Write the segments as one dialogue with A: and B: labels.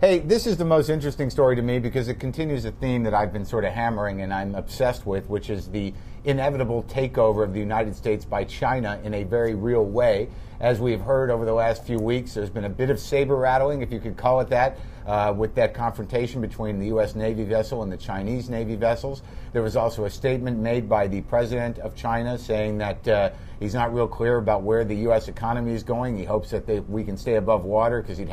A: Hey, this is the most interesting story to me because it continues a theme that I've been sort of hammering and I'm obsessed with, which is the inevitable takeover of the United States by China in a very real way. As we've heard over the last few weeks, there's been a bit of saber rattling, if you could call it that, with that confrontation between the U.S. Navy vessel and the Chinese Navy vessels. There was also a statement made by the president of China saying that he's not real clear about where the U.S. economy is going. He hopes that we can stay above water because he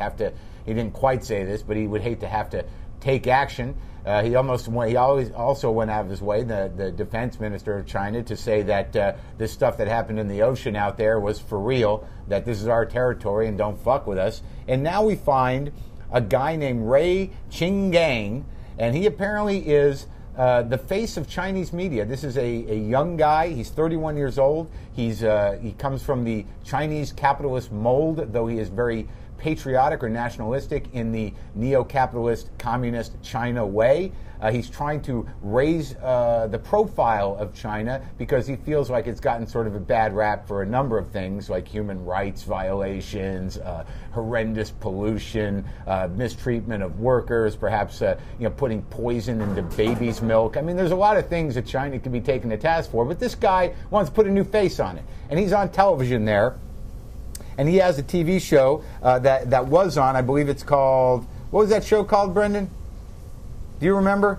A: didn't quite say this, but he would hate to have to take action. He always also went out of his way, the defense minister of China, to say that this stuff that happened in the ocean out there was for real, that this is our territory and don't fuck with us. And now we find a guy named Ray Qinggang, and he apparently is the face of Chinese media. This is a young guy. He's 31 years old. He comes from the Chinese capitalist mold, though he is very patriotic or nationalistic in the neo-capitalist communist China way. He's trying to raise the profile of China because he feels like it's gotten sort of a bad rap for a number of things like human rights violations, horrendous pollution, mistreatment of workers, perhaps putting poison into babies' milk. I mean, there's a lot of things that China can be taken to task for, but this guy wants to put a new face on it. And he's on television there. And he has a TV show that was on, I believe it's called, what was that show called, Brendan? Do you remember?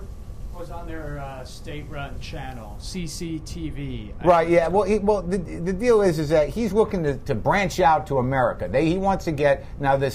B: It was on their state-run channel, CCTV.
A: Right, yeah. Well, the deal is that he's looking to branch out to America. He wants to get, now the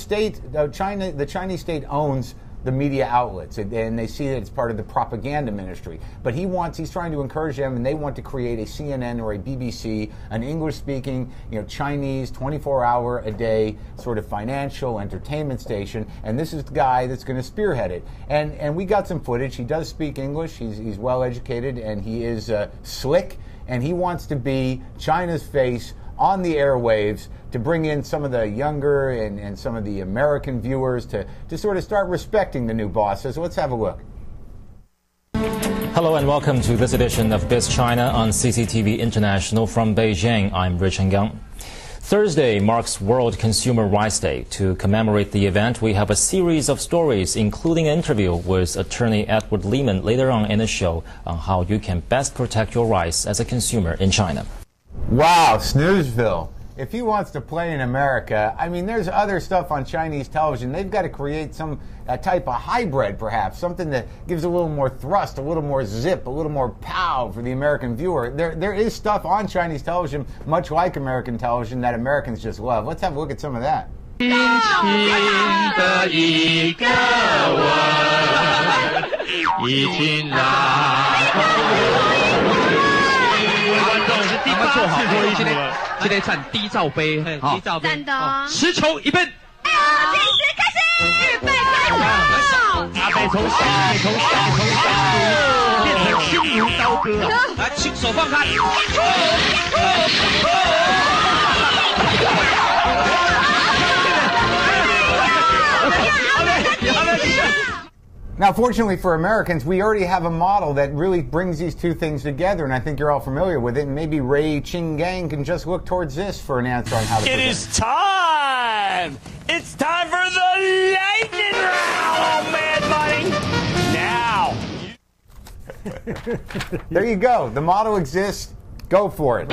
A: Chinese state owns the media outlets, and they see that it's part of the propaganda ministry. But he's trying to encourage them, and they want to create a CNN or a BBC, an English-speaking, Chinese, 24-hour-a-day sort of financial entertainment station. And this is the guy that's going to spearhead it. And we got some footage. He does speak English. He's well-educated, and he is slick. And he wants to be China's face on the airwaves to bring in some of the younger and some of the American viewers to sort of start respecting the new bosses. Let's have a look.
C: Hello and welcome to this edition of Biz China on CCTV International from Beijing. I'm Rich Gang. Thursday marks World Consumer Rights Day. To commemorate the event, we have a series of stories, including an interview with attorney Edward Lehman later on in the show on how you can best protect your rights as a consumer in China.
A: Wow, Snoozeville. If he wants to play in America, I mean, there's other stuff on Chinese television. They've got to create some type of hybrid, perhaps, something that gives a little more thrust, a little more zip, a little more pow for the American viewer. There is stuff on Chinese television, much like American television, that Americans just love. Let's have a look at some of that.
D: 做好今天站低罩杯，低罩杯，持球一奔。计时开始，预备开始。阿北从下变成轻如刀割，来，轻手放开。
A: Now, fortunately for Americans, we already have a model that really brings these two things together, and I think you're all familiar with it. And maybe Ray Qinggang can just look towards this for an answer on how to. It is
E: time! It's time for the lightning round, Mad Money! Now!
A: There you go. The model exists. Go for it.